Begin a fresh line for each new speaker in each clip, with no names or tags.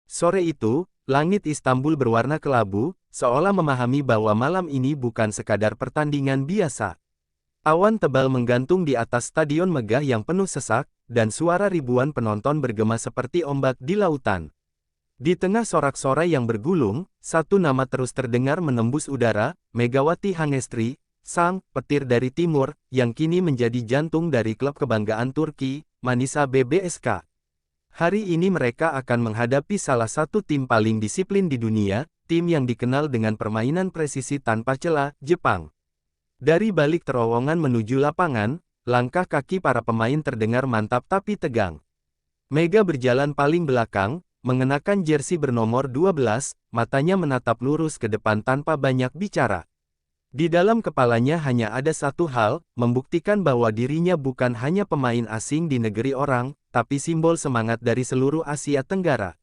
Sore itu, langit Istanbul berwarna kelabu, seolah memahami bahwa malam ini bukan sekadar pertandingan biasa. Awan tebal menggantung di atas stadion megah yang penuh sesak, dan suara ribuan penonton bergema seperti ombak di lautan. Di tengah sorak-sorai yang bergulung, satu nama terus terdengar menembus udara, Megawati Hangestri, sang petir dari timur, yang kini menjadi jantung dari klub kebanggaan Turki, Manisa BBSK. Hari ini mereka akan menghadapi salah satu tim paling disiplin di dunia, tim yang dikenal dengan permainan presisi tanpa celah, Jepang. Dari balik terowongan menuju lapangan, langkah kaki para pemain terdengar mantap tapi tegang. Mega berjalan paling belakang, mengenakan jersey bernomor 12, matanya menatap lurus ke depan tanpa banyak bicara. Di dalam kepalanya hanya ada satu hal, membuktikan bahwa dirinya bukan hanya pemain asing di negeri orang, tapi simbol semangat dari seluruh Asia Tenggara.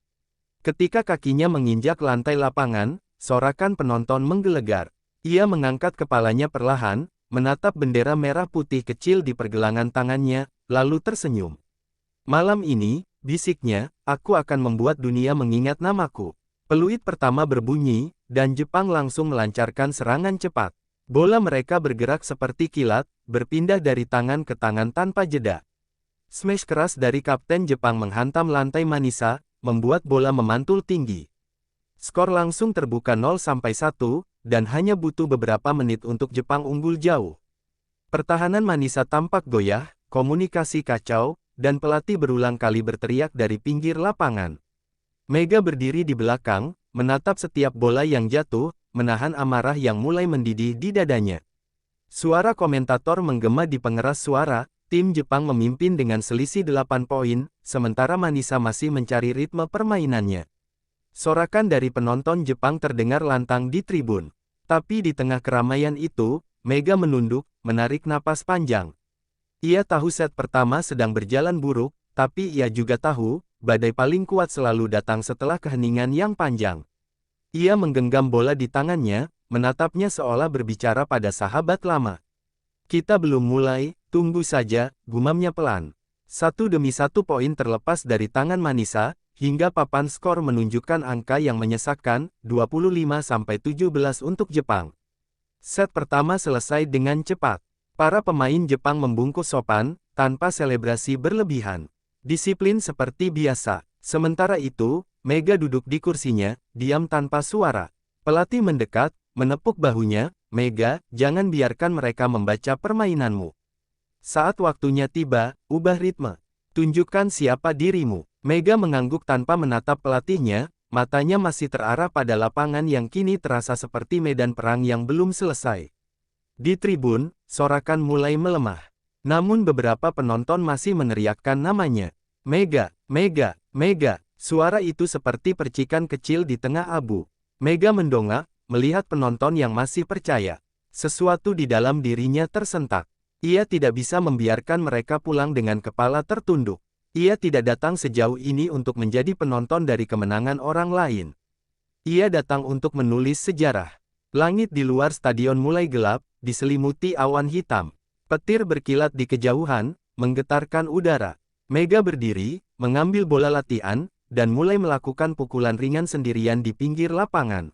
Ketika kakinya menginjak lantai lapangan, sorakan penonton menggelegar. Ia mengangkat kepalanya perlahan, menatap bendera merah putih kecil di pergelangan tangannya, lalu tersenyum. Malam ini, bisiknya, aku akan membuat dunia mengingat namaku. Peluit pertama berbunyi, dan Jepang langsung melancarkan serangan cepat. Bola mereka bergerak seperti kilat, berpindah dari tangan ke tangan tanpa jeda. Smash keras dari kapten Jepang menghantam lantai Manisa, membuat bola memantul tinggi. Skor langsung terbuka 0-1, dan hanya butuh beberapa menit untuk Jepang unggul jauh. Pertahanan Manisa tampak goyah, komunikasi kacau, dan pelatih berulang kali berteriak dari pinggir lapangan. Mega berdiri di belakang, menatap setiap bola yang jatuh, menahan amarah yang mulai mendidih di dadanya. Suara komentator menggema di pengeras suara, tim Jepang memimpin dengan selisih 8 poin, sementara Manisa masih mencari ritme permainannya. Sorakan dari penonton Jepang terdengar lantang di tribun. Tapi di tengah keramaian itu, Mega menunduk, menarik napas panjang. Ia tahu set pertama sedang berjalan buruk, tapi ia juga tahu, badai paling kuat selalu datang setelah keheningan yang panjang. Ia menggenggam bola di tangannya, menatapnya seolah berbicara pada sahabat lama. Kita belum mulai, tunggu saja, gumamnya pelan. Satu demi satu poin terlepas dari tangan Manisa, hingga papan skor menunjukkan angka yang menyesakkan, 25-17 untuk Jepang. Set pertama selesai dengan cepat. Para pemain Jepang membungkuk sopan, tanpa selebrasi berlebihan. Disiplin seperti biasa. Sementara itu, Mega duduk di kursinya, diam tanpa suara. Pelatih mendekat, menepuk bahunya, Mega, jangan biarkan mereka membaca permainanmu. Saat waktunya tiba, ubah ritme. Tunjukkan siapa dirimu. Mega mengangguk tanpa menatap pelatihnya, matanya masih terarah pada lapangan yang kini terasa seperti medan perang yang belum selesai. Di tribun, sorakan mulai melemah. Namun beberapa penonton masih meneriakkan namanya. Mega, Mega, Mega. Suara itu seperti percikan kecil di tengah abu. Mega mendongak, melihat penonton yang masih percaya. Sesuatu di dalam dirinya tersentak. Ia tidak bisa membiarkan mereka pulang dengan kepala tertunduk. Ia tidak datang sejauh ini untuk menjadi penonton dari kemenangan orang lain. Ia datang untuk menulis sejarah. Langit di luar stadion mulai gelap, diselimuti awan hitam. Petir berkilat di kejauhan, menggetarkan udara. Mega berdiri, mengambil bola latihan, dan mulai melakukan pukulan ringan sendirian di pinggir lapangan.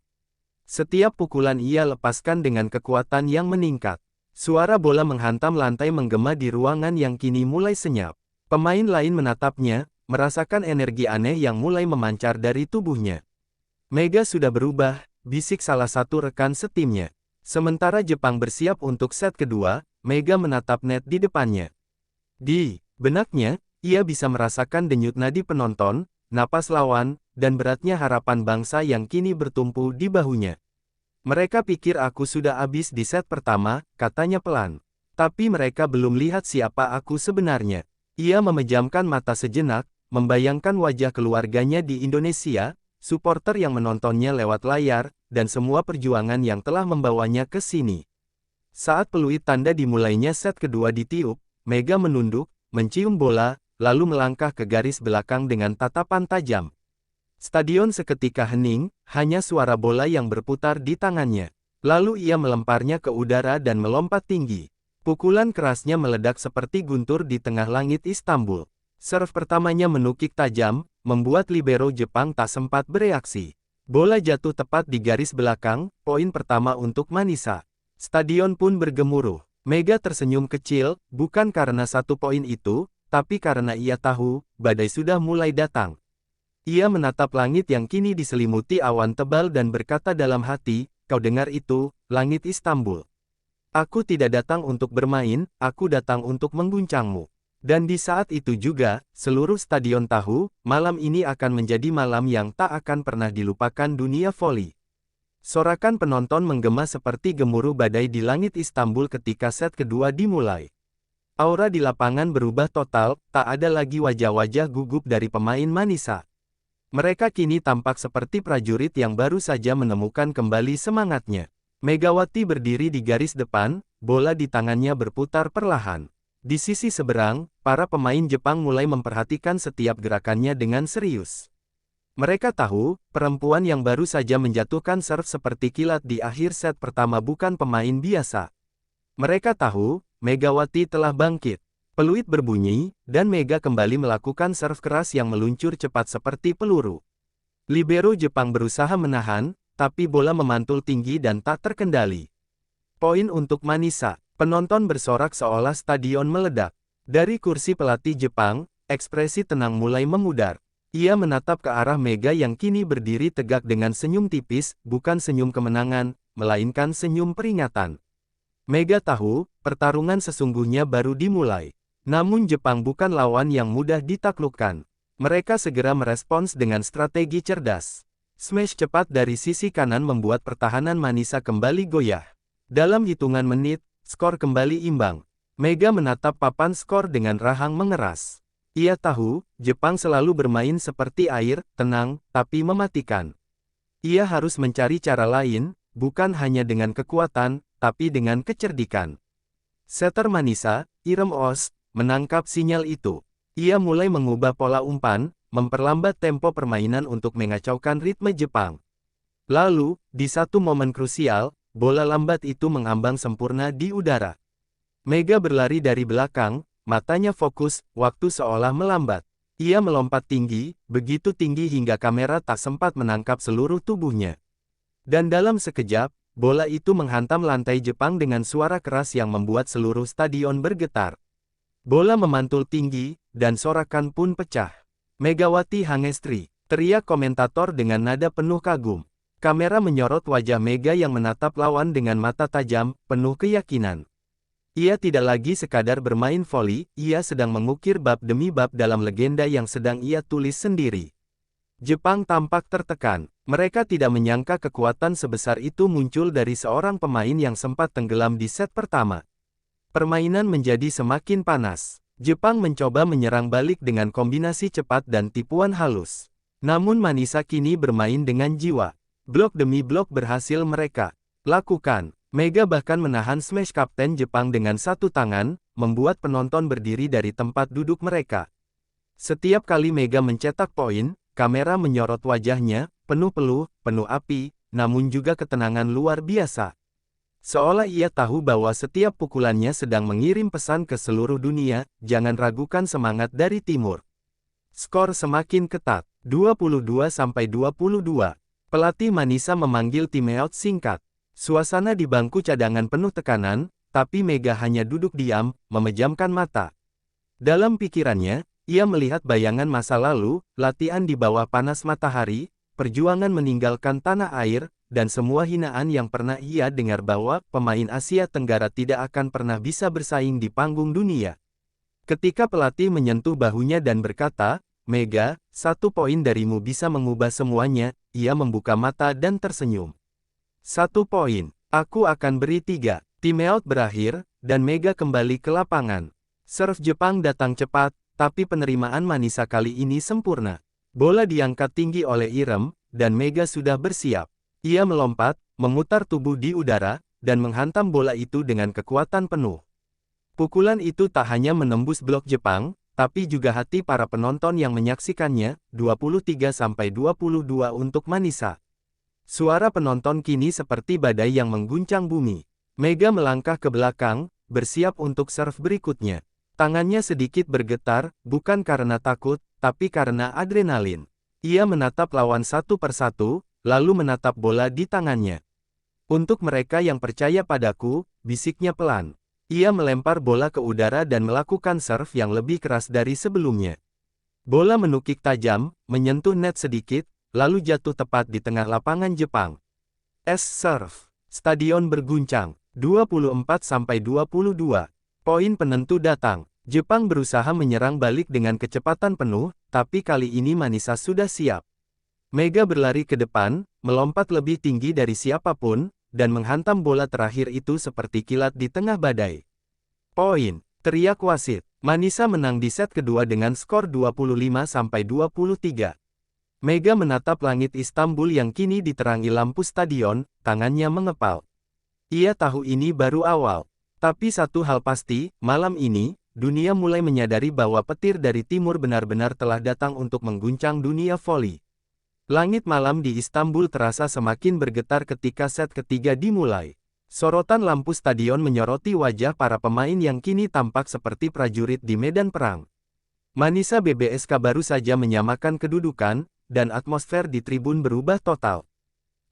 Setiap pukulan ia lepaskan dengan kekuatan yang meningkat. Suara bola menghantam lantai menggema di ruangan yang kini mulai senyap. Pemain lain menatapnya, merasakan energi aneh yang mulai memancar dari tubuhnya. Mega sudah berubah, bisik salah satu rekan setimnya. Sementara Jepang bersiap untuk set kedua, Mega menatap net di depannya. Di benaknya, ia bisa merasakan denyut nadi penonton, napas lawan, dan beratnya harapan bangsa yang kini bertumpu di bahunya. Mereka pikir aku sudah habis di set pertama, katanya pelan. Tapi mereka belum lihat siapa aku sebenarnya. Ia memejamkan mata sejenak, membayangkan wajah keluarganya di Indonesia, supporter yang menontonnya lewat layar, dan semua perjuangan yang telah membawanya ke sini. Saat peluit tanda dimulainya set kedua ditiup, Mega menunduk, mencium bola, lalu melangkah ke garis belakang dengan tatapan tajam. Stadion seketika hening, hanya suara bola yang berputar di tangannya. Lalu ia melemparnya ke udara dan melompat tinggi. Pukulan kerasnya meledak seperti guntur di tengah langit Istanbul. Serve pertamanya menukik tajam, membuat libero Jepang tak sempat bereaksi. Bola jatuh tepat di garis belakang, poin pertama untuk Manisa. Stadion pun bergemuruh. Mega tersenyum kecil, bukan karena 1 poin itu, tapi karena ia tahu, badai sudah mulai datang. Ia menatap langit yang kini diselimuti awan tebal dan berkata dalam hati, "Kau dengar itu, langit Istanbul. Aku tidak datang untuk bermain, aku datang untuk mengguncangmu." Dan di saat itu juga, seluruh stadion tahu, malam ini akan menjadi malam yang tak akan pernah dilupakan dunia voli. Sorakan penonton menggema seperti gemuruh badai di langit Istanbul ketika set kedua dimulai. Aura di lapangan berubah total, tak ada lagi wajah-wajah gugup dari pemain Manisa. Mereka kini tampak seperti prajurit yang baru saja menemukan kembali semangatnya. Megawati berdiri di garis depan, bola di tangannya berputar perlahan. Di sisi seberang, para pemain Jepang mulai memperhatikan setiap gerakannya dengan serius. Mereka tahu, perempuan yang baru saja menjatuhkan serve seperti kilat di akhir set pertama bukan pemain biasa. Mereka tahu, Megawati telah bangkit. Peluit berbunyi, dan Mega kembali melakukan serve keras yang meluncur cepat seperti peluru. Libero Jepang berusaha menahan, tapi bola memantul tinggi dan tak terkendali. Poin untuk Manisa. Penonton bersorak seolah stadion meledak. Dari kursi pelatih Jepang, ekspresi tenang mulai memudar. Ia menatap ke arah Mega yang kini berdiri tegak dengan senyum tipis, bukan senyum kemenangan, melainkan senyum peringatan. Mega tahu, pertarungan sesungguhnya baru dimulai. Namun Jepang bukan lawan yang mudah ditaklukkan. Mereka segera merespons dengan strategi cerdas. Smash cepat dari sisi kanan membuat pertahanan Manisa kembali goyah. Dalam hitungan menit, skor kembali imbang. Mega menatap papan skor dengan rahang mengeras. Ia tahu, Jepang selalu bermain seperti air, tenang, tapi mematikan. Ia harus mencari cara lain, bukan hanya dengan kekuatan, tapi dengan kecerdikan. Setter Manisa, Irem Ost, menangkap sinyal itu. Ia mulai mengubah pola umpan, memperlambat tempo permainan untuk mengacaukan ritme Jepang. Lalu, di satu momen krusial, bola lambat itu mengambang sempurna di udara. Mega berlari dari belakang, matanya fokus, waktu seolah melambat. Ia melompat tinggi, begitu tinggi hingga kamera tak sempat menangkap seluruh tubuhnya. Dan dalam sekejap, bola itu menghantam lantai Jepang dengan suara keras yang membuat seluruh stadion bergetar. Bola memantul tinggi, dan sorakan pun pecah. "Megawati Hangestri," teriak komentator dengan nada penuh kagum. Kamera menyorot wajah Mega yang menatap lawan dengan mata tajam, penuh keyakinan. Ia tidak lagi sekadar bermain voli, ia sedang mengukir bab demi bab dalam legenda yang sedang ia tulis sendiri. Jepang tampak tertekan. Mereka tidak menyangka kekuatan sebesar itu muncul dari seorang pemain yang sempat tenggelam di set pertama. Permainan menjadi semakin panas. Jepang mencoba menyerang balik dengan kombinasi cepat dan tipuan halus. Namun Manisa kini bermain dengan jiwa. Blok demi blok berhasil mereka lakukan. Mega bahkan menahan smash kapten Jepang dengan satu tangan, membuat penonton berdiri dari tempat duduk mereka. Setiap kali Mega mencetak poin, kamera menyorot wajahnya, penuh peluh, penuh api, namun juga ketenangan luar biasa. Seolah ia tahu bahwa setiap pukulannya sedang mengirim pesan ke seluruh dunia, jangan ragukan semangat dari timur. Skor semakin ketat, 22-22. Pelatih Manisa memanggil timeout singkat. Suasana di bangku cadangan penuh tekanan, tapi Mega hanya duduk diam, memejamkan mata. Dalam pikirannya, ia melihat bayangan masa lalu, latihan di bawah panas matahari, perjuangan meninggalkan tanah air, dan semua hinaan yang pernah ia dengar bahwa pemain Asia Tenggara tidak akan pernah bisa bersaing di panggung dunia. Ketika pelatih menyentuh bahunya dan berkata, "Mega, 1 poin darimu bisa mengubah semuanya," ia membuka mata dan tersenyum. 1 poin, aku akan beri 3. Timeout berakhir, dan Mega kembali ke lapangan. Serve Jepang datang cepat, tapi penerimaan Manisa kali ini sempurna. Bola diangkat tinggi oleh Irem, dan Mega sudah bersiap. Ia melompat, memutar tubuh di udara, dan menghantam bola itu dengan kekuatan penuh. Pukulan itu tak hanya menembus blok Jepang, tapi juga hati para penonton yang menyaksikannya, 23-22 untuk Manisa. Suara penonton kini seperti badai yang mengguncang bumi. Mega melangkah ke belakang, bersiap untuk serve berikutnya. Tangannya sedikit bergetar, bukan karena takut, tapi karena adrenalin. Ia menatap lawan satu persatu, lalu menatap bola di tangannya. Untuk mereka yang percaya padaku, bisiknya pelan. Ia melempar bola ke udara dan melakukan serve yang lebih keras dari sebelumnya. Bola menukik tajam, menyentuh net sedikit, lalu jatuh tepat di tengah lapangan Jepang. S-serve. Stadion berguncang. 24-22. Poin penentu datang. Jepang berusaha menyerang balik dengan kecepatan penuh, tapi kali ini Manisa sudah siap. Mega berlari ke depan, melompat lebih tinggi dari siapapun, dan menghantam bola terakhir itu seperti kilat di tengah badai. Poin, teriak wasit. Manisa menang di set kedua dengan skor 25-23. Mega menatap langit Istanbul yang kini diterangi lampu stadion, tangannya mengepal. Ia tahu ini baru awal. Tapi satu hal pasti, malam ini, dunia mulai menyadari bahwa petir dari timur benar-benar telah datang untuk mengguncang dunia voli. Langit malam di Istanbul terasa semakin bergetar ketika set ketiga dimulai. Sorotan lampu stadion menyoroti wajah para pemain yang kini tampak seperti prajurit di medan perang. Manisa BBSK baru saja menyamakan kedudukan, dan atmosfer di tribun berubah total.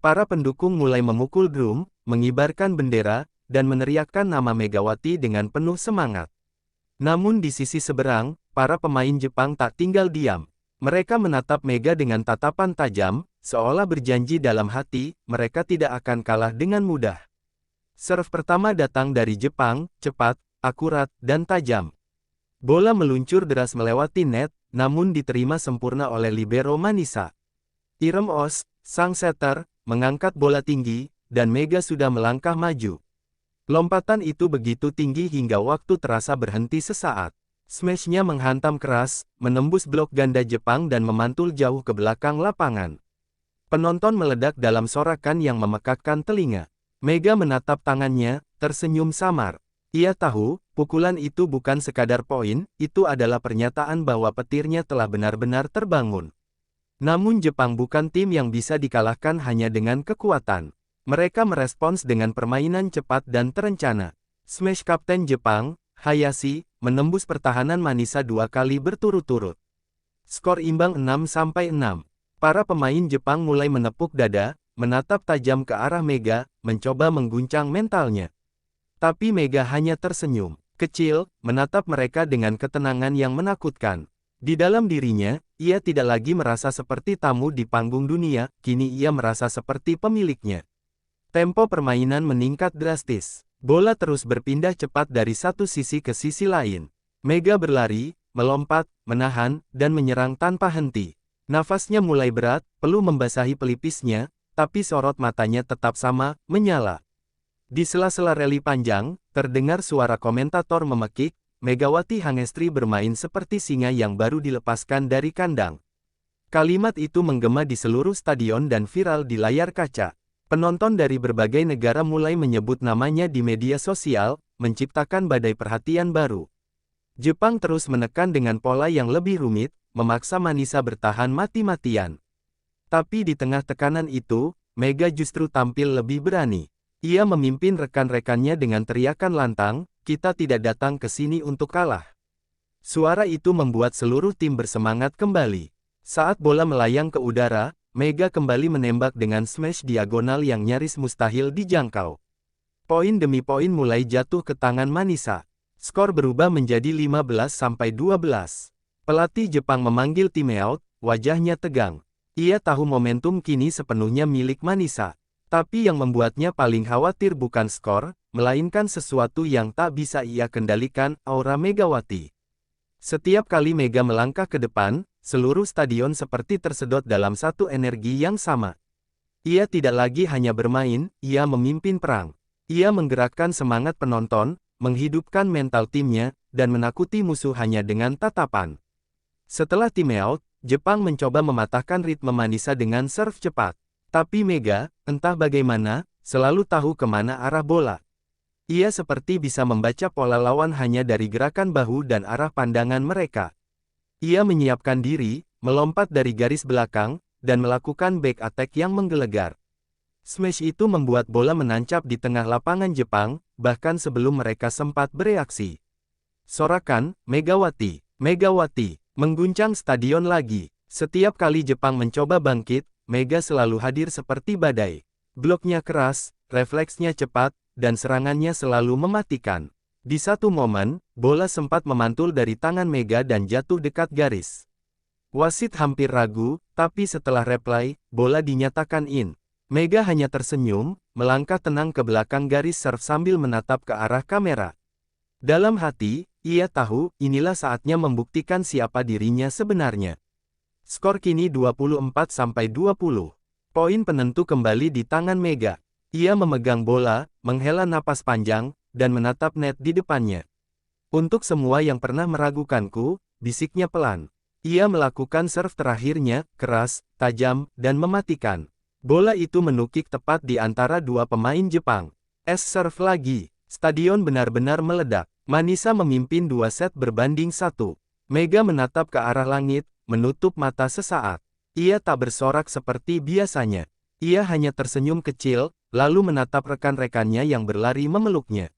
Para pendukung mulai memukul drum, mengibarkan bendera, dan meneriakkan nama Megawati dengan penuh semangat. Namun di sisi seberang, para pemain Jepang tak tinggal diam. Mereka menatap Mega dengan tatapan tajam, seolah berjanji dalam hati, mereka tidak akan kalah dengan mudah. Serve pertama datang dari Jepang, cepat, akurat, dan tajam. Bola meluncur deras melewati net, namun diterima sempurna oleh libero Manisa. Irem Os, sang setter, mengangkat bola tinggi, dan Mega sudah melangkah maju. Lompatan itu begitu tinggi hingga waktu terasa berhenti sesaat. Smashnya menghantam keras, menembus blok ganda Jepang dan memantul jauh ke belakang lapangan. Penonton meledak dalam sorakan yang memekakkan telinga. Mega menatap tangannya, tersenyum samar. Ia tahu, pukulan itu bukan sekadar poin, itu adalah pernyataan bahwa petirnya telah benar-benar terbangun. Namun Jepang bukan tim yang bisa dikalahkan hanya dengan kekuatan. Mereka merespons dengan permainan cepat dan terencana. Smash Kapten Jepang, Hayashi, menembus pertahanan Manisa 2 kali berturut-turut. Skor imbang 6-6. Para pemain Jepang mulai menepuk dada, menatap tajam ke arah Mega, mencoba mengguncang mentalnya. Tapi Mega hanya tersenyum kecil, menatap mereka dengan ketenangan yang menakutkan. Di dalam dirinya, ia tidak lagi merasa seperti tamu di panggung dunia, kini ia merasa seperti pemiliknya. Tempo permainan meningkat drastis. Bola terus berpindah cepat dari satu sisi ke sisi lain. Mega berlari, melompat, menahan, dan menyerang tanpa henti. Nafasnya mulai berat, peluh membasahi pelipisnya, tapi sorot matanya tetap sama, menyala. Di sela-sela rally panjang, terdengar suara komentator memekik, Megawati Hangestri bermain seperti singa yang baru dilepaskan dari kandang. Kalimat itu menggema di seluruh stadion dan viral di layar kaca. Penonton dari berbagai negara mulai menyebut namanya di media sosial, menciptakan badai perhatian baru. Jepang terus menekan dengan pola yang lebih rumit, memaksa Manisa bertahan mati-matian. Tapi di tengah tekanan itu, Mega justru tampil lebih berani. Ia memimpin rekan-rekannya dengan teriakan lantang, "Kita tidak datang ke sini untuk kalah." Suara itu membuat seluruh tim bersemangat kembali. Saat bola melayang ke udara, Mega kembali menembak dengan smash diagonal yang nyaris mustahil dijangkau. Poin demi poin mulai jatuh ke tangan Manisa. Skor berubah menjadi 15-12. Pelatih Jepang memanggil timeout, wajahnya tegang. Ia tahu momentum kini sepenuhnya milik Manisa. Tapi yang membuatnya paling khawatir bukan skor, melainkan sesuatu yang tak bisa ia kendalikan, aura Megawati. Setiap kali Mega melangkah ke depan, seluruh stadion seperti tersedot dalam satu energi yang sama. Ia tidak lagi hanya bermain, ia memimpin perang. Ia menggerakkan semangat penonton, menghidupkan mental timnya, dan menakuti musuh hanya dengan tatapan. Setelah timeout, Jepang mencoba mematahkan ritme Manisa dengan serve cepat. Tapi Mega, entah bagaimana, selalu tahu kemana arah bola. Ia seperti bisa membaca pola lawan hanya dari gerakan bahu dan arah pandangan mereka. Ia menyiapkan diri, melompat dari garis belakang, dan melakukan back attack yang menggelegar. Smash itu membuat bola menancap di tengah lapangan Jepang, bahkan sebelum mereka sempat bereaksi. Sorakan, "Megawati! Megawati!" Mengguncang stadion lagi. Setiap kali Jepang mencoba bangkit, Mega selalu hadir seperti badai. Bloknya keras, refleksnya cepat, dan serangannya selalu mematikan. Di satu momen, bola sempat memantul dari tangan Mega dan jatuh dekat garis. Wasit hampir ragu, tapi setelah replay, bola dinyatakan in. Mega hanya tersenyum, melangkah tenang ke belakang garis serve sambil menatap ke arah kamera. Dalam hati, ia tahu, inilah saatnya membuktikan siapa dirinya sebenarnya. Skor kini 24-20. Poin penentu kembali di tangan Mega. Ia memegang bola, menghela napas panjang, dan menatap net di depannya. Untuk semua yang pernah meragukanku, bisiknya pelan. Ia melakukan serve terakhirnya, keras, tajam, dan mematikan. Bola itu menukik tepat di antara dua pemain Jepang. Serve lagi. Stadion benar-benar meledak. Manisa memimpin 2 set berbanding 1. Mega menatap ke arah langit, menutup mata sesaat. Ia tak bersorak seperti biasanya. Ia hanya tersenyum kecil, lalu menatap rekan-rekannya yang berlari memeluknya.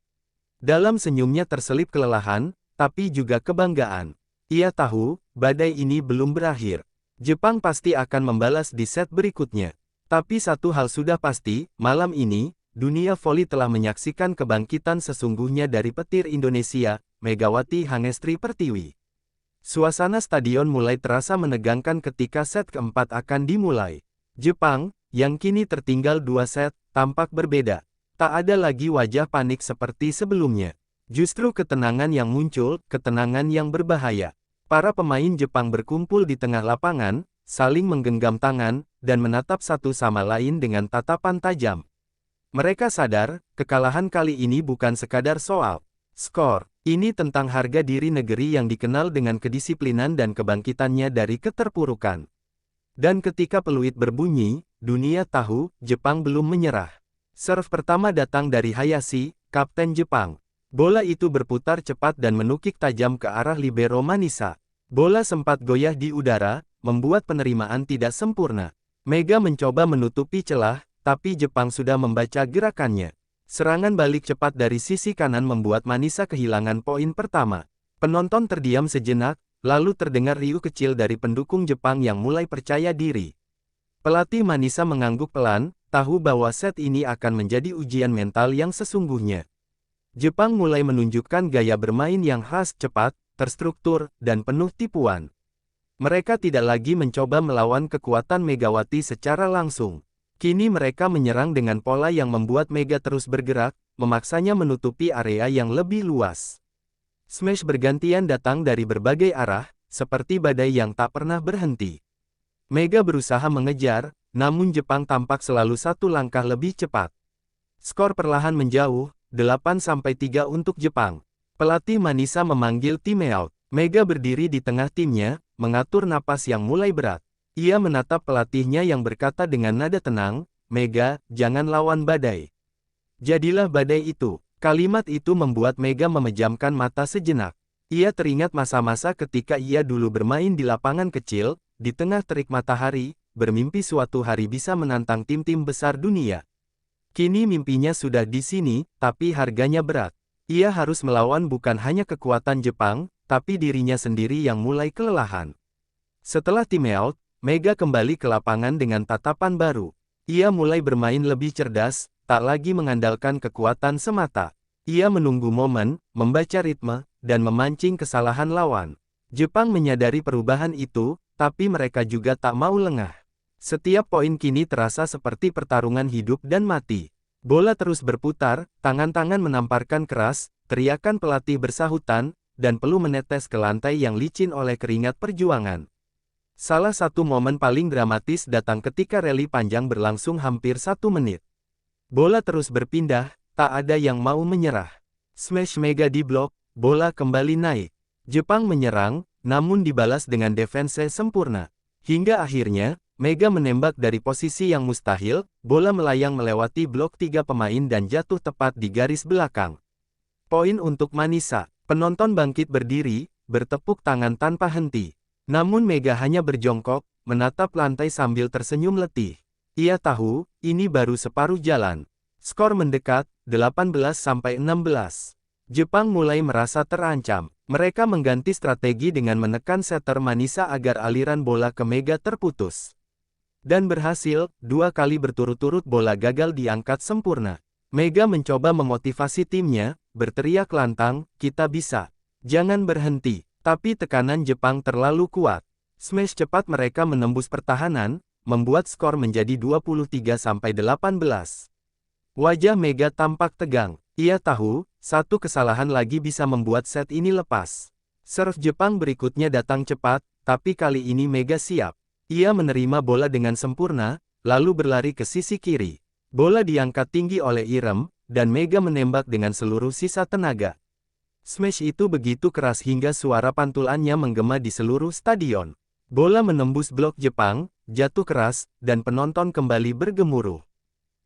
Dalam senyumnya terselip kelelahan, tapi juga kebanggaan. Ia tahu, badai ini belum berakhir. Jepang pasti akan membalas di set berikutnya. Tapi satu hal sudah pasti, malam ini, dunia voli telah menyaksikan kebangkitan sesungguhnya dari petir Indonesia, Megawati Hangestri Pertiwi. Suasana stadion mulai terasa menegangkan ketika set keempat akan dimulai. Jepang, yang kini tertinggal 2 set, tampak berbeda. Tak ada lagi wajah panik seperti sebelumnya. Justru ketenangan yang muncul, ketenangan yang berbahaya. Para pemain Jepang berkumpul di tengah lapangan, saling menggenggam tangan, dan menatap satu sama lain dengan tatapan tajam. Mereka sadar, kekalahan kali ini bukan sekadar soal skor. Ini tentang harga diri negeri yang dikenal dengan kedisiplinan dan kebangkitannya dari keterpurukan. Dan ketika peluit berbunyi, dunia tahu, Jepang belum menyerah. Serve pertama datang dari Hayashi, kapten Jepang. Bola itu berputar cepat dan menukik tajam ke arah libero Manisa. Bola sempat goyah di udara, membuat penerimaan tidak sempurna. Mega mencoba menutupi celah, tapi Jepang sudah membaca gerakannya. Serangan balik cepat dari sisi kanan membuat Manisa kehilangan poin pertama. Penonton terdiam sejenak, lalu terdengar riuh kecil dari pendukung Jepang yang mulai percaya diri. Pelatih Manisa mengangguk pelan, tahu bahwa set ini akan menjadi ujian mental yang sesungguhnya. Jepang mulai menunjukkan gaya bermain yang khas, cepat, terstruktur, dan penuh tipuan. Mereka tidak lagi mencoba melawan kekuatan Megawati secara langsung. Kini mereka menyerang dengan pola yang membuat Mega terus bergerak, memaksanya menutupi area yang lebih luas. Smash bergantian datang dari berbagai arah, seperti badai yang tak pernah berhenti. Mega berusaha mengejar, namun Jepang tampak selalu satu langkah lebih cepat. Skor perlahan menjauh, 8-3 untuk Jepang. Pelatih Manisa memanggil timeout. Mega berdiri di tengah timnya, mengatur napas yang mulai berat. Ia menatap pelatihnya yang berkata dengan nada tenang, "Mega, jangan lawan badai. Jadilah badai itu." Kalimat itu membuat Mega memejamkan mata sejenak. Ia teringat masa-masa ketika ia dulu bermain di lapangan kecil, di tengah terik matahari, bermimpi suatu hari bisa menantang tim-tim besar dunia. Kini mimpinya sudah di sini, tapi harganya berat. Ia harus melawan bukan hanya kekuatan Jepang, tapi dirinya sendiri yang mulai kelelahan. Setelah timeout, Mega kembali ke lapangan dengan tatapan baru. Ia mulai bermain lebih cerdas, tak lagi mengandalkan kekuatan semata. Ia menunggu momen, membaca ritme, dan memancing kesalahan lawan. Jepang menyadari perubahan itu, tapi mereka juga tak mau lengah. Setiap poin kini terasa seperti pertarungan hidup dan mati. Bola terus berputar, tangan-tangan menamparkan keras, teriakan pelatih bersahutan, dan peluh menetes ke lantai yang licin oleh keringat perjuangan. Salah satu momen paling dramatis datang ketika rally panjang berlangsung hampir 1 menit. Bola terus berpindah, tak ada yang mau menyerah. Smash Mega di blok, bola kembali naik. Jepang menyerang, namun dibalas dengan defense sempurna. Hingga akhirnya, Mega menembak dari posisi yang mustahil, bola melayang melewati blok 3 pemain dan jatuh tepat di garis belakang. Poin untuk Manisa. Penonton bangkit berdiri, bertepuk tangan tanpa henti. Namun Mega hanya berjongkok, menatap lantai sambil tersenyum letih. Ia tahu, ini baru separuh jalan. Skor mendekat, 18-16. Jepang mulai merasa terancam. Mereka mengganti strategi dengan menekan setter Manisa agar aliran bola ke Mega terputus. Dan berhasil, 2 kali berturut-turut bola gagal diangkat sempurna. Mega mencoba memotivasi timnya, berteriak lantang, "Kita bisa. Jangan berhenti." Tapi tekanan Jepang terlalu kuat. Smash cepat mereka menembus pertahanan, membuat skor menjadi 23-18. Wajah Mega tampak tegang. Ia tahu, satu kesalahan lagi bisa membuat set ini lepas. Serve Jepang berikutnya datang cepat, tapi kali ini Mega siap. Ia menerima bola dengan sempurna, lalu berlari ke sisi kiri. Bola diangkat tinggi oleh Irem, dan Mega menembak dengan seluruh sisa tenaga. Smash itu begitu keras hingga suara pantulannya menggema di seluruh stadion. Bola menembus blok Jepang, jatuh keras, dan penonton kembali bergemuruh.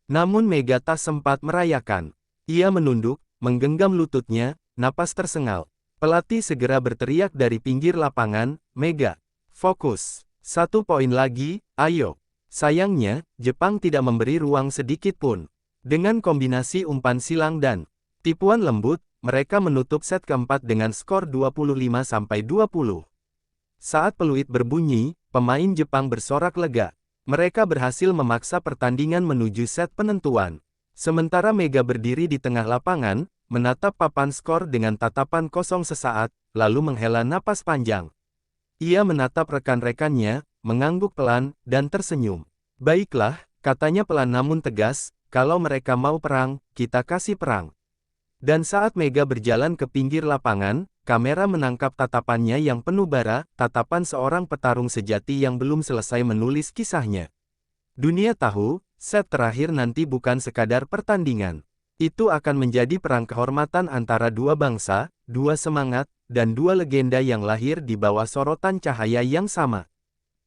Namun Mega tak sempat merayakan. Ia menunduk, menggenggam lututnya, napas tersengal. Pelatih segera berteriak dari pinggir lapangan, "Mega, fokus. 1 poin lagi, ayo." Sayangnya, Jepang tidak memberi ruang sedikit pun. Dengan kombinasi umpan silang dan tipuan lembut, mereka menutup set keempat dengan skor 25-20. Saat peluit berbunyi, pemain Jepang bersorak lega. Mereka berhasil memaksa pertandingan menuju set penentuan. Sementara Mega berdiri di tengah lapangan, menatap papan skor dengan tatapan kosong sesaat, lalu menghela napas panjang. Ia menatap rekan-rekannya, mengangguk pelan, dan tersenyum. "Baiklah," katanya pelan namun tegas, "kalau mereka mau perang, kita kasih perang." Dan saat Mega berjalan ke pinggir lapangan, kamera menangkap tatapannya yang penuh bara, tatapan seorang petarung sejati yang belum selesai menulis kisahnya. Dunia tahu, set terakhir nanti bukan sekadar pertandingan. Itu akan menjadi perang kehormatan antara dua bangsa, dua semangat, dan dua legenda yang lahir di bawah sorotan cahaya yang sama.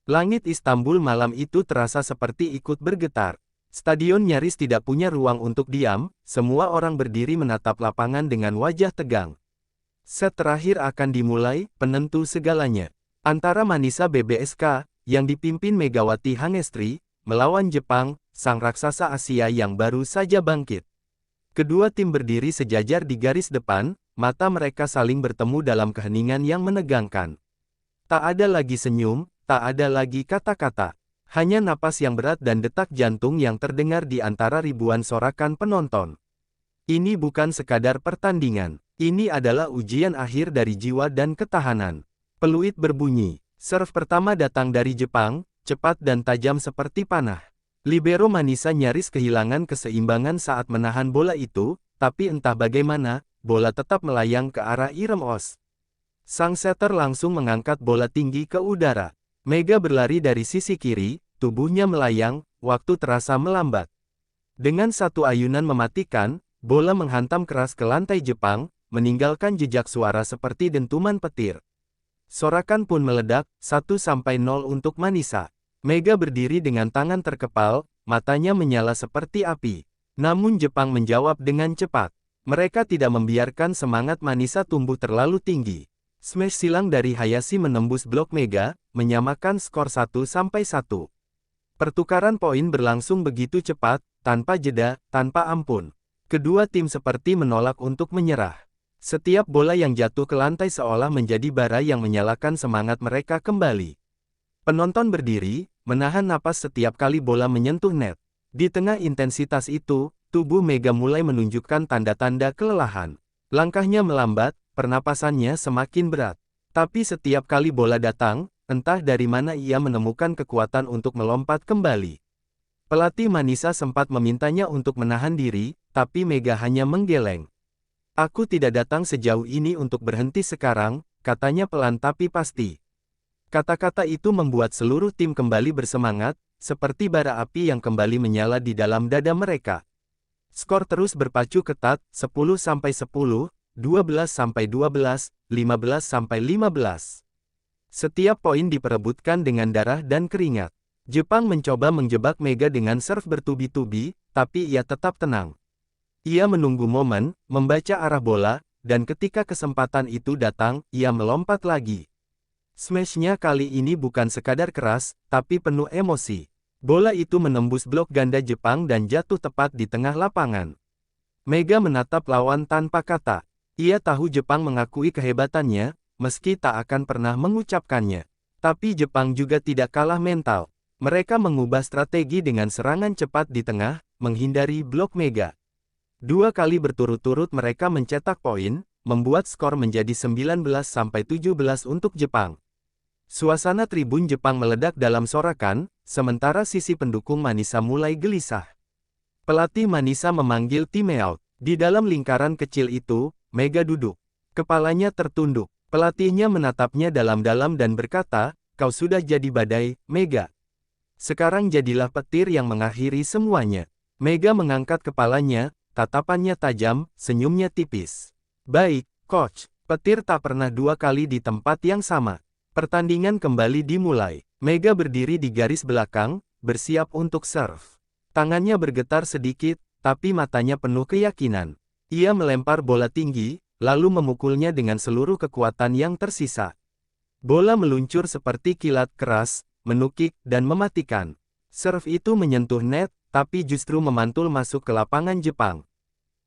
Langit Istanbul malam itu terasa seperti ikut bergetar. Stadion nyaris tidak punya ruang untuk diam, semua orang berdiri menatap lapangan dengan wajah tegang. Set terakhir akan dimulai, penentu segalanya. Antara Manisa BBSK, yang dipimpin Megawati Hangestri, melawan Jepang, sang raksasa Asia yang baru saja bangkit. Kedua tim berdiri sejajar di garis depan, mata mereka saling bertemu dalam keheningan yang menegangkan. Tak ada lagi senyum, tak ada lagi kata-kata. Hanya napas yang berat dan detak jantung yang terdengar di antara ribuan sorakan penonton. Ini bukan sekadar pertandingan. Ini adalah ujian akhir dari jiwa dan ketahanan. Peluit berbunyi. Serve pertama datang dari Jepang, cepat dan tajam seperti panah. Libero Manisa nyaris kehilangan keseimbangan saat menahan bola itu, tapi entah bagaimana, bola tetap melayang ke arah Irem Oz. Sang setter langsung mengangkat bola tinggi ke udara. Mega berlari dari sisi kiri, tubuhnya melayang, waktu terasa melambat. Dengan satu ayunan mematikan, bola menghantam keras ke lantai Jepang, meninggalkan jejak suara seperti dentuman petir. Sorakan pun meledak, 1-0 untuk Manisa. Mega berdiri dengan tangan terkepal, matanya menyala seperti api. Namun Jepang menjawab dengan cepat. Mereka tidak membiarkan semangat Manisa tumbuh terlalu tinggi. Smash silang dari Hayashi menembus blok Mega, menyamakan skor 1-1. Pertukaran poin berlangsung begitu cepat, tanpa jeda, tanpa ampun. Kedua tim seperti menolak untuk menyerah. Setiap bola yang jatuh ke lantai seolah menjadi bara yang menyalakan semangat mereka kembali. Penonton berdiri, menahan napas setiap kali bola menyentuh net. Di tengah intensitas itu, tubuh Mega mulai menunjukkan tanda-tanda kelelahan. Langkahnya melambat, pernapasannya semakin berat. Tapi setiap kali bola datang, entah dari mana ia menemukan kekuatan untuk melompat kembali. Pelatih Manisa sempat memintanya untuk menahan diri, tapi Mega hanya menggeleng. "Aku tidak datang sejauh ini untuk berhenti sekarang," katanya pelan tapi pasti. Kata-kata itu membuat seluruh tim kembali bersemangat, seperti bara api yang kembali menyala di dalam dada mereka. Skor terus berpacu ketat, 10-10, 12-12, 15-15. Setiap poin diperebutkan dengan darah dan keringat. Jepang mencoba menjebak Mega dengan serve bertubi-tubi, tapi ia tetap tenang. Ia menunggu momen, membaca arah bola, dan ketika kesempatan itu datang, ia melompat lagi. Smashnya kali ini bukan sekadar keras, tapi penuh emosi. Bola itu menembus blok ganda Jepang dan jatuh tepat di tengah lapangan. Mega menatap lawan tanpa kata. Ia tahu Jepang mengakui kehebatannya, meski tak akan pernah mengucapkannya. Tapi Jepang juga tidak kalah mental. Mereka mengubah strategi dengan serangan cepat di tengah, menghindari blok Mega. 2 kali berturut-turut mereka mencetak poin, membuat skor menjadi 19-17 untuk Jepang. Suasana tribun Jepang meledak dalam sorakan, sementara sisi pendukung Manisa mulai gelisah. Pelatih Manisa memanggil timeout. Di dalam lingkaran kecil itu, Mega duduk. Kepalanya tertunduk. Pelatihnya menatapnya dalam-dalam dan berkata, "Kau sudah jadi badai, Mega. Sekarang jadilah petir yang mengakhiri semuanya." Mega mengangkat kepalanya, tatapannya tajam, senyumnya tipis. "Baik, Coach." Petir tak pernah 2 kali di tempat yang sama. Pertandingan kembali dimulai. Mega berdiri di garis belakang, bersiap untuk serve. Tangannya bergetar sedikit, tapi matanya penuh keyakinan. Ia melempar bola tinggi, lalu memukulnya dengan seluruh kekuatan yang tersisa. Bola meluncur seperti kilat keras, menukik, dan mematikan. Serve itu menyentuh net, tapi justru memantul masuk ke lapangan Jepang.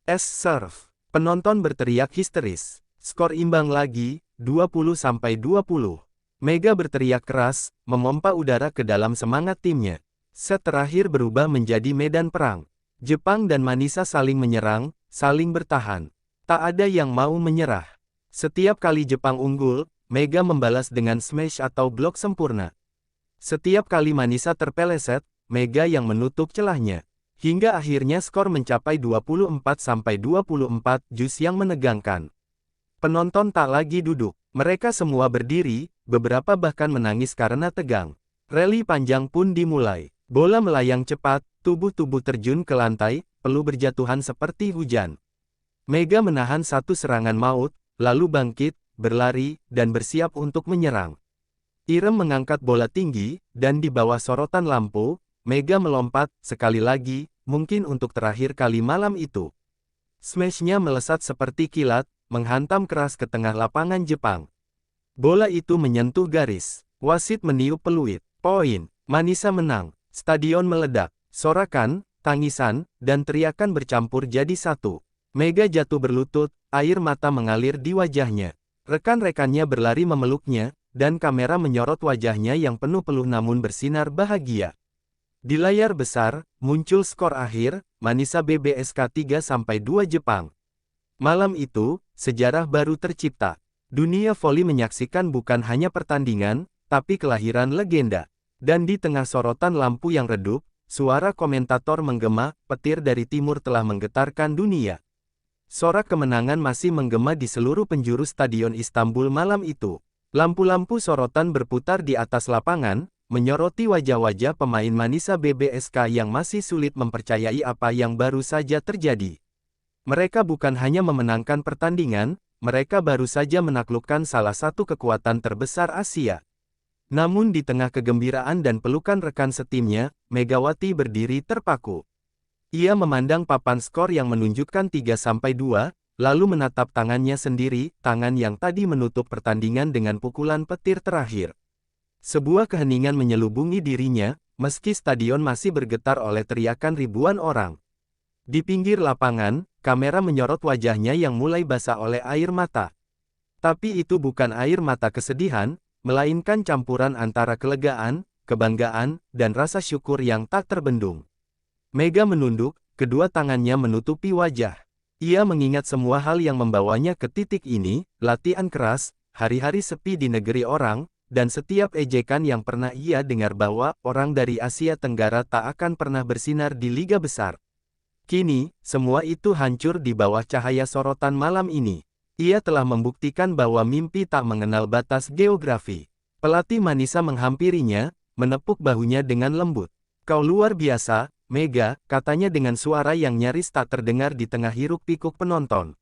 S-serve. Penonton berteriak histeris. Skor imbang lagi, 20-20. Mega berteriak keras, memompa udara ke dalam semangat timnya. Set terakhir berubah menjadi medan perang. Jepang dan Manisa saling menyerang, saling bertahan. Tak ada yang mau menyerah. Setiap kali Jepang unggul, Mega membalas dengan smash atau blok sempurna. Setiap kali Manisa terpeleset, Mega yang menutup celahnya. Hingga akhirnya skor mencapai 24-24, jus yang menegangkan. Penonton tak lagi duduk. Mereka semua berdiri, beberapa bahkan menangis karena tegang. Rally panjang pun dimulai. Bola melayang cepat, tubuh-tubuh terjun ke lantai, peluh berjatuhan seperti hujan. Mega menahan satu serangan maut, lalu bangkit, berlari, dan bersiap untuk menyerang. Irem mengangkat bola tinggi, dan di bawah sorotan lampu, Mega melompat, sekali lagi, mungkin untuk terakhir kali malam itu. Smashnya melesat seperti kilat, menghantam keras ke tengah lapangan Jepang. Bola itu menyentuh garis. Wasit meniup peluit. Poin. Manisa menang. Stadion meledak. Sorakan, tangisan, dan teriakan bercampur jadi satu. Mega jatuh berlutut, air mata mengalir di wajahnya. Rekan-rekannya berlari memeluknya, dan kamera menyorot wajahnya yang penuh-peluh namun bersinar bahagia. Di layar besar, muncul skor akhir, Manisa BBSK 3-2 Jepang. Malam itu, sejarah baru tercipta. Dunia voli menyaksikan bukan hanya pertandingan, tapi kelahiran legenda. Dan di tengah sorotan lampu yang redup, suara komentator menggema, petir dari timur telah menggetarkan dunia. Sorak kemenangan masih menggema di seluruh penjuru Stadion Istanbul malam itu. Lampu-lampu sorotan berputar di atas lapangan, menyoroti wajah-wajah pemain Manisa BBSK yang masih sulit mempercayai apa yang baru saja terjadi. Mereka bukan hanya memenangkan pertandingan, mereka baru saja menaklukkan salah satu kekuatan terbesar Asia. Namun di tengah kegembiraan dan pelukan rekan setimnya, Megawati berdiri terpaku. Ia memandang papan skor yang menunjukkan 3-2, lalu menatap tangannya sendiri, tangan yang tadi menutup pertandingan dengan pukulan petir terakhir. Sebuah keheningan menyelubungi dirinya, meski stadion masih bergetar oleh teriakan ribuan orang. Di pinggir lapangan, kamera menyorot wajahnya yang mulai basah oleh air mata. Tapi itu bukan air mata kesedihan, melainkan campuran antara kelegaan, kebanggaan, dan rasa syukur yang tak terbendung. Mega menunduk, kedua tangannya menutupi wajah. Ia mengingat semua hal yang membawanya ke titik ini, latihan keras, hari-hari sepi di negeri orang, dan setiap ejekan yang pernah ia dengar bahwa orang dari Asia Tenggara tak akan pernah bersinar di liga besar. Kini, semua itu hancur di bawah cahaya sorotan malam ini. Ia telah membuktikan bahwa mimpi tak mengenal batas geografi. Pelatih Manisa menghampirinya, menepuk bahunya dengan lembut. "Kau luar biasa, Mega," katanya dengan suara yang nyaris tak terdengar di tengah hiruk-pikuk penonton.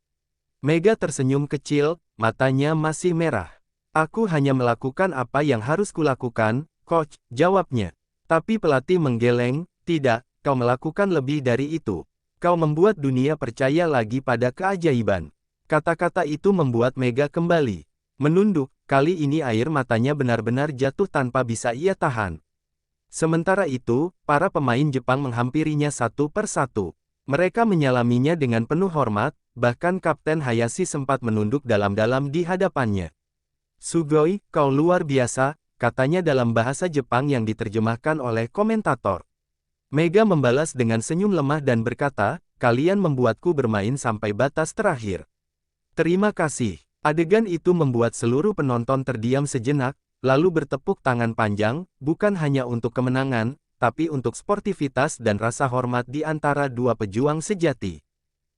Mega tersenyum kecil, matanya masih merah. "Aku hanya melakukan apa yang harus kulakukan, Coach," jawabnya. Tapi pelatih menggeleng, "Tidak, kau melakukan lebih dari itu. Kau membuat dunia percaya lagi pada keajaiban." Kata-kata itu membuat Mega kembali menunduk, kali ini air matanya benar-benar jatuh tanpa bisa ia tahan. Sementara itu, para pemain Jepang menghampirinya satu per satu. Mereka menyalaminya dengan penuh hormat, bahkan Kapten Hayashi sempat menunduk dalam-dalam di hadapannya. "Sugoi, kau luar biasa," katanya dalam bahasa Jepang yang diterjemahkan oleh komentator. Mega membalas dengan senyum lemah dan berkata, "Kalian membuatku bermain sampai batas terakhir. Terima kasih." Adegan itu membuat seluruh penonton terdiam sejenak, lalu bertepuk tangan panjang, bukan hanya untuk kemenangan, tapi untuk sportivitas dan rasa hormat di antara dua pejuang sejati.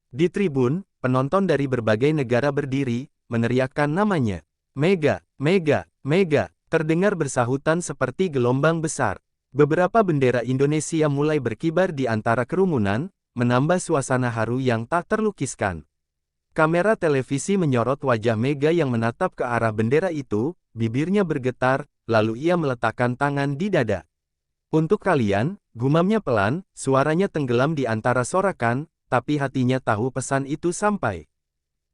Di tribun, penonton dari berbagai negara berdiri, meneriakkan namanya. "Mega, Mega, Mega," terdengar bersahutan seperti gelombang besar. Beberapa bendera Indonesia mulai berkibar di antara kerumunan, menambah suasana haru yang tak terlukiskan. Kamera televisi menyorot wajah Mega yang menatap ke arah bendera itu, bibirnya bergetar, lalu ia meletakkan tangan di dada. "Untuk kalian," gumamnya pelan, suaranya tenggelam di antara sorakan, tapi hatinya tahu pesan itu sampai.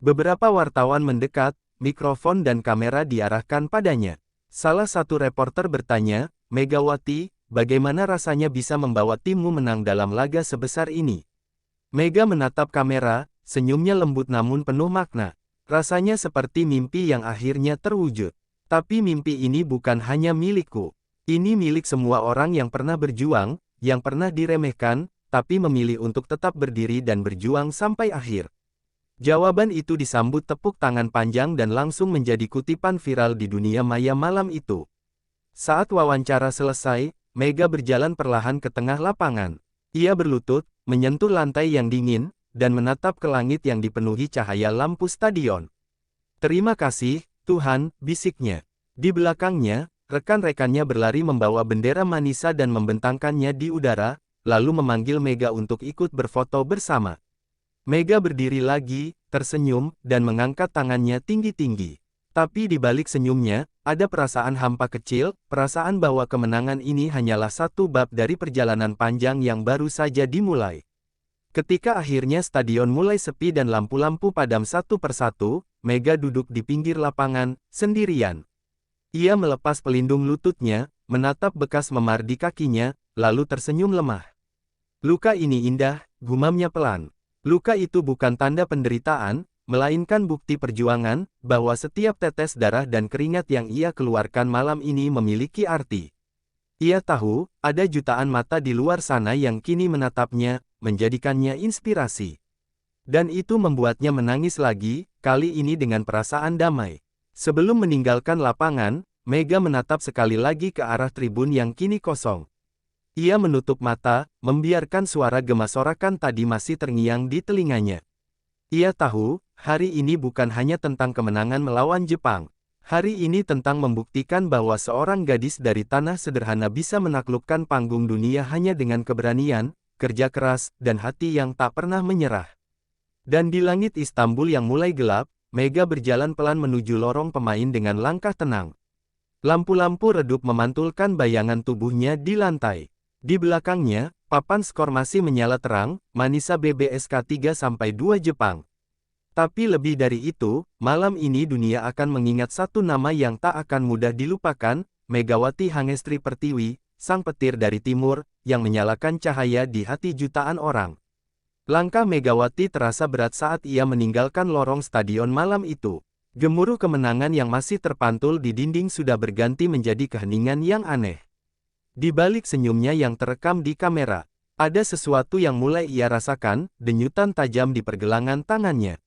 Beberapa wartawan mendekat, mikrofon dan kamera diarahkan padanya. Salah satu reporter bertanya, "Megawati, bagaimana rasanya bisa membawa timmu menang dalam laga sebesar ini?" Mega menatap kamera, senyumnya lembut namun penuh makna. "Rasanya seperti mimpi yang akhirnya terwujud. Tapi mimpi ini bukan hanya milikku. Ini milik semua orang yang pernah berjuang, yang pernah diremehkan, tapi memilih untuk tetap berdiri dan berjuang sampai akhir." Jawaban itu disambut tepuk tangan panjang dan langsung menjadi kutipan viral di dunia maya malam itu. Saat wawancara selesai, Mega berjalan perlahan ke tengah lapangan. Ia berlutut, menyentuh lantai yang dingin, dan menatap ke langit yang dipenuhi cahaya lampu stadion. "Terima kasih, Tuhan," bisiknya. Di belakangnya, rekan-rekannya berlari membawa bendera Manisa dan membentangkannya di udara, lalu memanggil Mega untuk ikut berfoto bersama. Mega berdiri lagi, tersenyum, dan mengangkat tangannya tinggi-tinggi. Tapi di balik senyumnya, ada perasaan hampa kecil, perasaan bahwa kemenangan ini hanyalah satu bab dari perjalanan panjang yang baru saja dimulai. Ketika akhirnya stadion mulai sepi dan lampu-lampu padam satu persatu, Mega duduk di pinggir lapangan, sendirian. Ia melepas pelindung lututnya, menatap bekas memar di kakinya, lalu tersenyum lemah. "Luka ini indah," gumamnya pelan. "Luka itu bukan tanda penderitaan, melainkan bukti perjuangan, bahwa setiap tetes darah dan keringat yang ia keluarkan malam ini memiliki arti." Ia tahu, ada jutaan mata di luar sana yang kini menatapnya, menjadikannya inspirasi. Dan itu membuatnya menangis lagi, kali ini dengan perasaan damai. Sebelum meninggalkan lapangan, Mega menatap sekali lagi ke arah tribun yang kini kosong. Ia menutup mata, membiarkan suara gema sorakan tadi masih terngiang di telinganya. Ia tahu, hari ini bukan hanya tentang kemenangan melawan Jepang. Hari ini tentang membuktikan bahwa seorang gadis dari tanah sederhana bisa menaklukkan panggung dunia hanya dengan keberanian, kerja keras, dan hati yang tak pernah menyerah. Dan di langit Istanbul yang mulai gelap, Mega berjalan pelan menuju lorong pemain dengan langkah tenang. Lampu-lampu redup memantulkan bayangan tubuhnya di lantai. Di belakangnya, papan skor masih menyala terang, Manisa BBSK 3-2 Jepang. Tapi lebih dari itu, malam ini dunia akan mengingat satu nama yang tak akan mudah dilupakan, Megawati Hangestri Pertiwi, sang petir dari timur, yang menyalakan cahaya di hati jutaan orang. Langkah Megawati terasa berat saat ia meninggalkan lorong stadion malam itu. Gemuruh kemenangan yang masih terpantul di dinding sudah berganti menjadi keheningan yang aneh. Di balik senyumnya yang terekam di kamera, ada sesuatu yang mulai ia rasakan, denyutan tajam di pergelangan tangannya.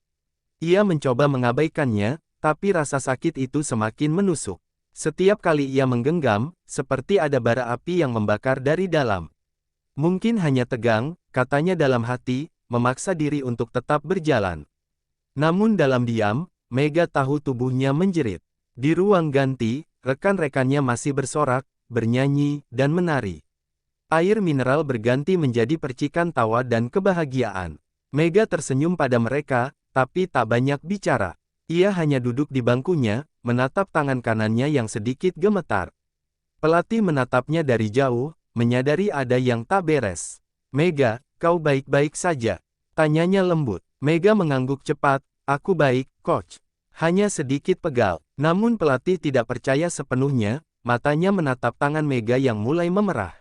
Ia mencoba mengabaikannya, tapi rasa sakit itu semakin menusuk. Setiap kali ia menggenggam, seperti ada bara api yang membakar dari dalam. "Mungkin hanya tegang," katanya dalam hati, memaksa diri untuk tetap berjalan. Namun dalam diam, Mega tahu tubuhnya menjerit. Di ruang ganti, rekan-rekannya masih bersorak, bernyanyi, dan menari. Air mineral berganti menjadi percikan tawa dan kebahagiaan. Mega tersenyum pada mereka, tapi tak banyak bicara. Ia hanya duduk di bangkunya, menatap tangan kanannya yang sedikit gemetar. Pelatih menatapnya dari jauh, menyadari ada yang tak beres. "Mega, kau baik-baik saja?" tanyanya lembut. Mega mengangguk cepat, "Aku baik, coach." Hanya sedikit pegal. Namun pelatih tidak percaya sepenuhnya, matanya menatap tangan Mega yang mulai memerah.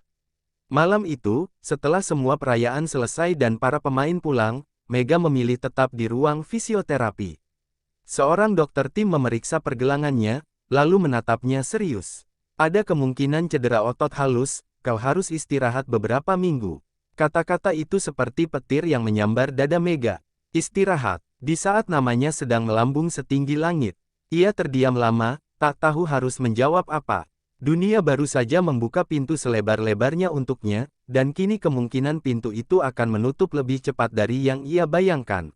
Malam itu, setelah semua perayaan selesai dan para pemain pulang, Mega memilih tetap di ruang fisioterapi. Seorang dokter tim memeriksa pergelangannya, lalu menatapnya serius. Ada kemungkinan cedera otot halus, kau harus istirahat beberapa minggu. Kata-kata itu seperti petir yang menyambar dada Mega. Istirahat. Di saat namanya sedang melambung setinggi langit, ia terdiam lama, tak tahu harus menjawab apa. Dunia baru saja membuka pintu selebar-lebarnya untuknya, dan kini kemungkinan pintu itu akan menutup lebih cepat dari yang ia bayangkan.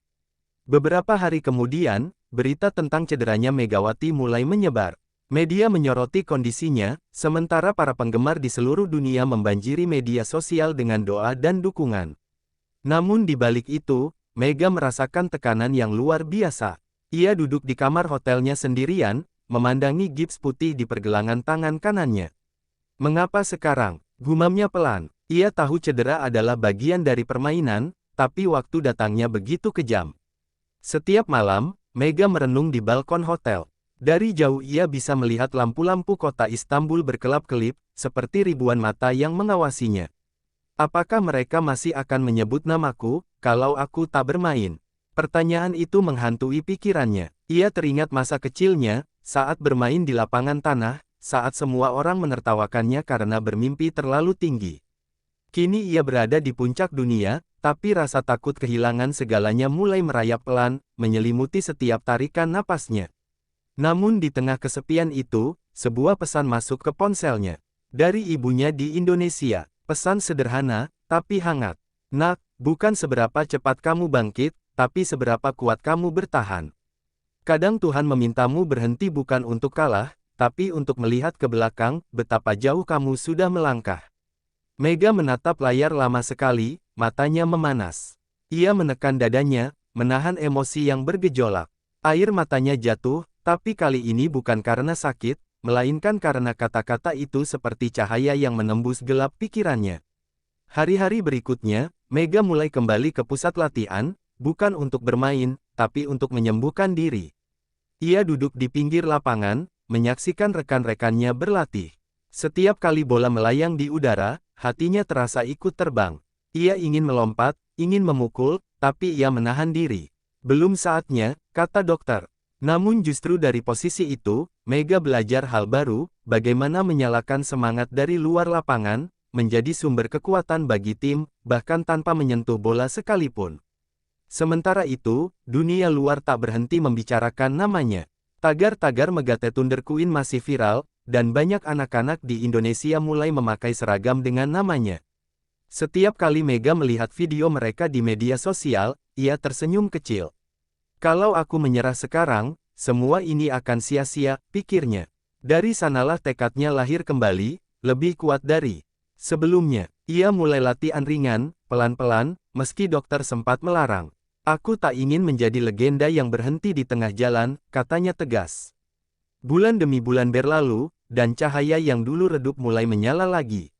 Beberapa hari kemudian, berita tentang cederanya Megawati mulai menyebar. Media menyoroti kondisinya, sementara para penggemar di seluruh dunia membanjiri media sosial dengan doa dan dukungan. Namun di balik itu, Mega merasakan tekanan yang luar biasa. Ia duduk di kamar hotelnya sendirian, memandangi gips putih di pergelangan tangan kanannya. Mengapa sekarang? Gumamnya pelan. Ia tahu cedera adalah bagian dari permainan, tapi waktu datangnya begitu kejam. Setiap malam, Mega merenung di balkon hotel. Dari jauh ia bisa melihat lampu-lampu kota Istanbul berkelap-kelip, seperti ribuan mata yang mengawasinya. Apakah mereka masih akan menyebut namaku, kalau aku tak bermain? Pertanyaan itu menghantui pikirannya. Ia teringat masa kecilnya, saat bermain di lapangan tanah, saat semua orang menertawakannya karena bermimpi terlalu tinggi. Kini ia berada di puncak dunia, tapi rasa takut kehilangan segalanya mulai merayap pelan, menyelimuti setiap tarikan napasnya. Namun di tengah kesepian itu, sebuah pesan masuk ke ponselnya. Dari ibunya di Indonesia. Pesan sederhana, tapi hangat. Nak, bukan seberapa cepat kamu bangkit, tapi seberapa kuat kamu bertahan. Kadang Tuhan memintamu berhenti bukan untuk kalah, tapi untuk melihat ke belakang, betapa jauh kamu sudah melangkah. Mega menatap layar lama sekali, matanya memanas. Ia menekan dadanya, menahan emosi yang bergejolak. Air matanya jatuh, tapi kali ini bukan karena sakit, melainkan karena kata-kata itu seperti cahaya yang menembus gelap pikirannya. Hari-hari berikutnya, Mega mulai kembali ke pusat latihan, bukan untuk bermain, tapi untuk menyembuhkan diri. Ia duduk di pinggir lapangan, menyaksikan rekan-rekannya berlatih. Setiap kali bola melayang di udara, hatinya terasa ikut terbang. Ia ingin melompat, ingin memukul, tapi ia menahan diri. Belum saatnya, kata dokter. Namun justru dari posisi itu, Mega belajar hal baru, bagaimana menyalakan semangat dari luar lapangan, menjadi sumber kekuatan bagi tim, bahkan tanpa menyentuh bola sekalipun. Sementara itu, dunia luar tak berhenti membicarakan namanya. Tagar-tagar Megate Thunder Queen masih viral, dan banyak anak-anak di Indonesia mulai memakai seragam dengan namanya. Setiap kali Mega melihat video mereka di media sosial, ia tersenyum kecil. Kalau aku menyerah sekarang, semua ini akan sia-sia, pikirnya. Dari sanalah tekadnya lahir kembali, lebih kuat dari sebelumnya. Ia mulai latihan ringan, pelan-pelan, meski dokter sempat melarang. Aku tak ingin menjadi legenda yang berhenti di tengah jalan, katanya tegas. Bulan demi bulan berlalu, dan cahaya yang dulu redup mulai menyala lagi.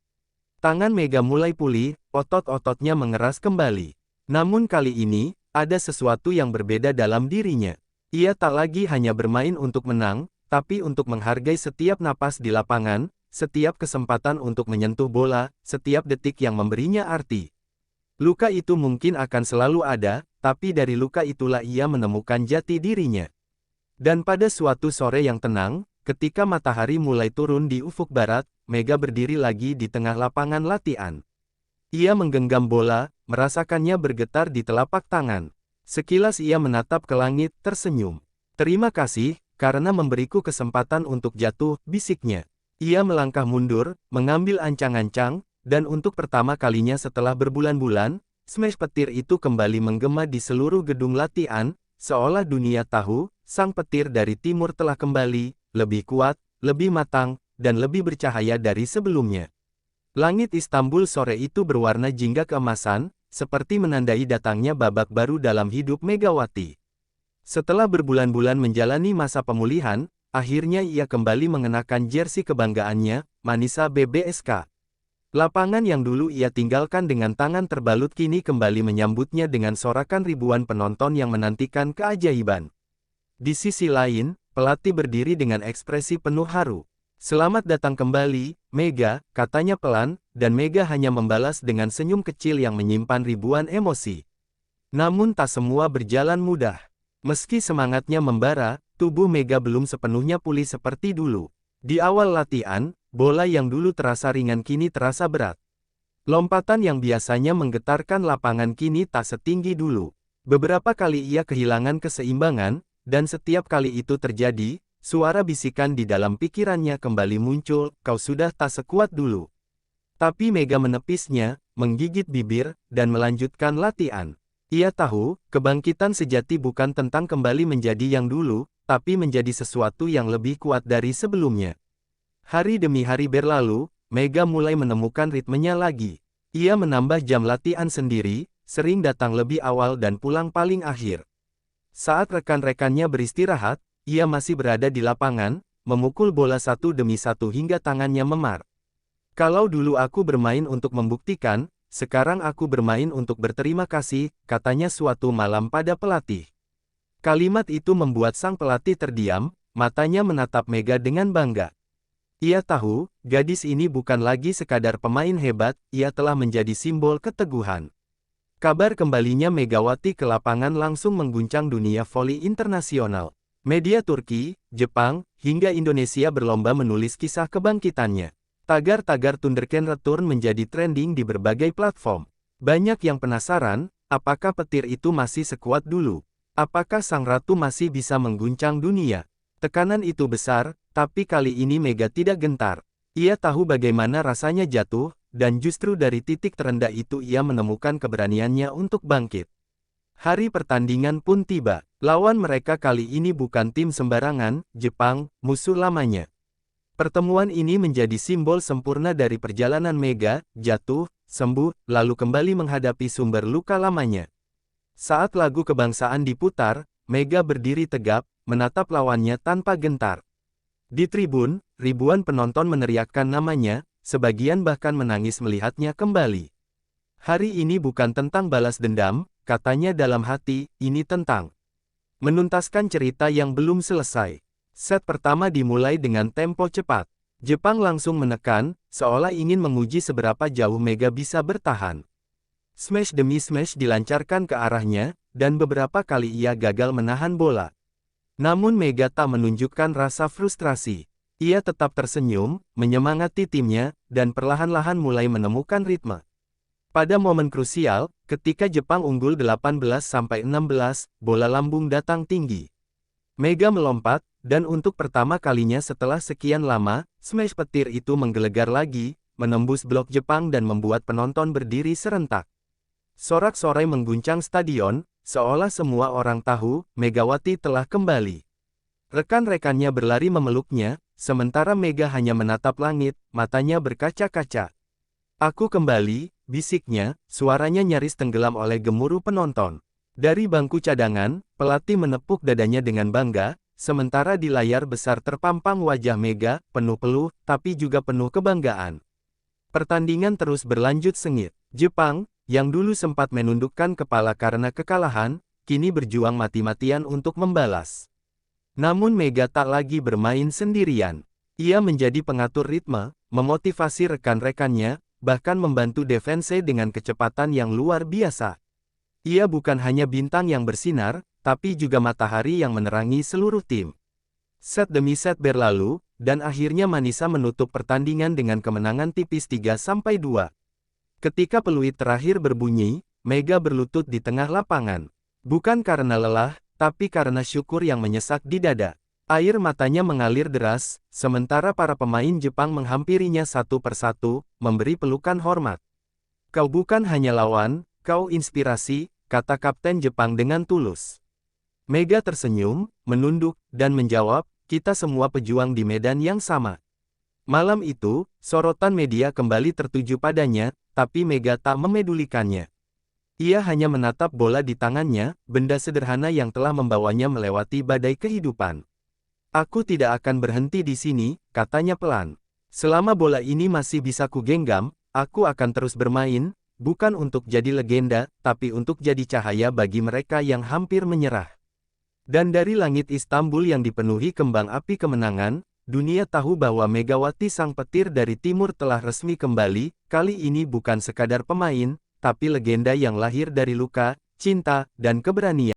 Tangan Mega mulai pulih, otot-ototnya mengeras kembali. Namun kali ini, ada sesuatu yang berbeda dalam dirinya. Ia tak lagi hanya bermain untuk menang, tapi untuk menghargai setiap napas di lapangan, setiap kesempatan untuk menyentuh bola, setiap detik yang memberinya arti. Luka itu mungkin akan selalu ada, tapi dari luka itulah ia menemukan jati dirinya. Dan pada suatu sore yang tenang, ketika matahari mulai turun di ufuk barat, Mega berdiri lagi di tengah lapangan latihan. Ia menggenggam bola, merasakannya bergetar di telapak tangan. Sekilas ia menatap ke langit, tersenyum. Terima kasih, karena memberiku kesempatan untuk jatuh, bisiknya. Ia melangkah mundur, mengambil ancang-ancang, dan untuk pertama kalinya setelah berbulan-bulan, smash petir itu kembali menggema di seluruh gedung latihan, seolah dunia tahu, sang petir dari timur telah kembali, lebih kuat, lebih matang, dan lebih bercahaya dari sebelumnya. Langit Istanbul sore itu berwarna jingga keemasan, seperti menandai datangnya babak baru dalam hidup Megawati. Setelah berbulan-bulan menjalani masa pemulihan, akhirnya ia kembali mengenakan jersey kebanggaannya, Manisa BBSK. Lapangan yang dulu ia tinggalkan dengan tangan terbalut kini kembali menyambutnya dengan sorakan ribuan penonton yang menantikan keajaiban. Di sisi lain, pelatih berdiri dengan ekspresi penuh haru. Selamat datang kembali, Mega, katanya pelan, dan Mega hanya membalas dengan senyum kecil yang menyimpan ribuan emosi. Namun tak semua berjalan mudah. Meski semangatnya membara, tubuh Mega belum sepenuhnya pulih seperti dulu. Di awal latihan, bola yang dulu terasa ringan kini terasa berat. Lompatan yang biasanya menggetarkan lapangan kini tak setinggi dulu. Beberapa kali ia kehilangan keseimbangan, dan setiap kali itu terjadi, suara bisikan di dalam pikirannya kembali muncul, kau sudah tak sekuat dulu. Tapi Mega menepisnya, menggigit bibir, dan melanjutkan latihan. Ia tahu, kebangkitan sejati bukan tentang kembali menjadi yang dulu, tapi menjadi sesuatu yang lebih kuat dari sebelumnya. Hari demi hari berlalu, Mega mulai menemukan ritmenya lagi. Ia menambah jam latihan sendiri, sering datang lebih awal dan pulang paling akhir. Saat rekan-rekannya beristirahat, ia masih berada di lapangan, memukul bola satu demi satu hingga tangannya memar. Kalau dulu aku bermain untuk membuktikan, sekarang aku bermain untuk berterima kasih, katanya suatu malam pada pelatih. Kalimat itu membuat sang pelatih terdiam, matanya menatap Mega dengan bangga. Ia tahu, gadis ini bukan lagi sekadar pemain hebat, ia telah menjadi simbol keteguhan. Kabar kembalinya Megawati ke lapangan langsung mengguncang dunia voli internasional. Media Turki, Jepang, hingga Indonesia berlomba menulis kisah kebangkitannya. Tagar-tagar Thunderken Return menjadi trending di berbagai platform. Banyak yang penasaran, apakah petir itu masih sekuat dulu? Apakah sang ratu masih bisa mengguncang dunia? Tekanan itu besar, tapi kali ini Mega tidak gentar. Ia tahu bagaimana rasanya jatuh, dan justru dari titik terendah itu ia menemukan keberaniannya untuk bangkit. Hari pertandingan pun tiba. Lawan mereka kali ini bukan tim sembarangan, Jepang, musuh lamanya. Pertemuan ini menjadi simbol sempurna dari perjalanan Mega, jatuh, sembuh, lalu kembali menghadapi sumber luka lamanya. Saat lagu kebangsaan diputar, Mega berdiri tegap, menatap lawannya tanpa gentar. Di tribun, ribuan penonton meneriakkan namanya, sebagian bahkan menangis melihatnya kembali. Hari ini bukan tentang balas dendam, katanya dalam hati, ini tentang menuntaskan cerita yang belum selesai. Set pertama dimulai dengan tempo cepat. Jepang langsung menekan, seolah ingin menguji seberapa jauh Mega bisa bertahan. Smash demi smash dilancarkan ke arahnya, dan beberapa kali ia gagal menahan bola. Namun Mega tak menunjukkan rasa frustrasi. Ia tetap tersenyum, menyemangati timnya, dan perlahan-lahan mulai menemukan ritme. Pada momen krusial, ketika Jepang unggul 18-16, bola lambung datang tinggi. Mega melompat, dan untuk pertama kalinya setelah sekian lama, smash petir itu menggelegar lagi, menembus blok Jepang dan membuat penonton berdiri serentak. Sorak-sorai mengguncang stadion, seolah semua orang tahu, Megawati telah kembali. Rekan-rekannya berlari memeluknya, sementara Mega hanya menatap langit, matanya berkaca-kaca. Aku kembali, bisiknya, suaranya nyaris tenggelam oleh gemuruh penonton. Dari bangku cadangan, pelatih menepuk dadanya dengan bangga, sementara di layar besar terpampang wajah Mega, penuh peluh, tapi juga penuh kebanggaan. Pertandingan terus berlanjut sengit. Jepang, yang dulu sempat menundukkan kepala karena kekalahan, kini berjuang mati-matian untuk membalas. Namun Mega tak lagi bermain sendirian. Ia menjadi pengatur ritme, memotivasi rekan-rekannya, bahkan membantu defense dengan kecepatan yang luar biasa. Ia bukan hanya bintang yang bersinar, tapi juga matahari yang menerangi seluruh tim. Set demi set berlalu, dan akhirnya Manisa menutup pertandingan dengan kemenangan tipis 3-2. Ketika peluit terakhir berbunyi, Mega berlutut di tengah lapangan. Bukan karena lelah, tapi karena syukur yang menyesak di dada. Air matanya mengalir deras, sementara para pemain Jepang menghampirinya satu persatu, memberi pelukan hormat. Kau bukan hanya lawan, kau inspirasi, kata Kapten Jepang dengan tulus. Mega tersenyum, menunduk, dan menjawab, kita semua pejuang di medan yang sama. Malam itu, sorotan media kembali tertuju padanya, tapi Mega tak memedulikannya. Ia hanya menatap bola di tangannya, benda sederhana yang telah membawanya melewati badai kehidupan. Aku tidak akan berhenti di sini, katanya pelan. Selama bola ini masih bisa kugenggam, aku akan terus bermain, bukan untuk jadi legenda, tapi untuk jadi cahaya bagi mereka yang hampir menyerah. Dan dari langit Istanbul yang dipenuhi kembang api kemenangan, Dunia tahu bahwa Megawati sang petir dari timur telah resmi kembali, kali ini bukan sekadar pemain, tapi legenda yang lahir dari luka, cinta, dan keberanian.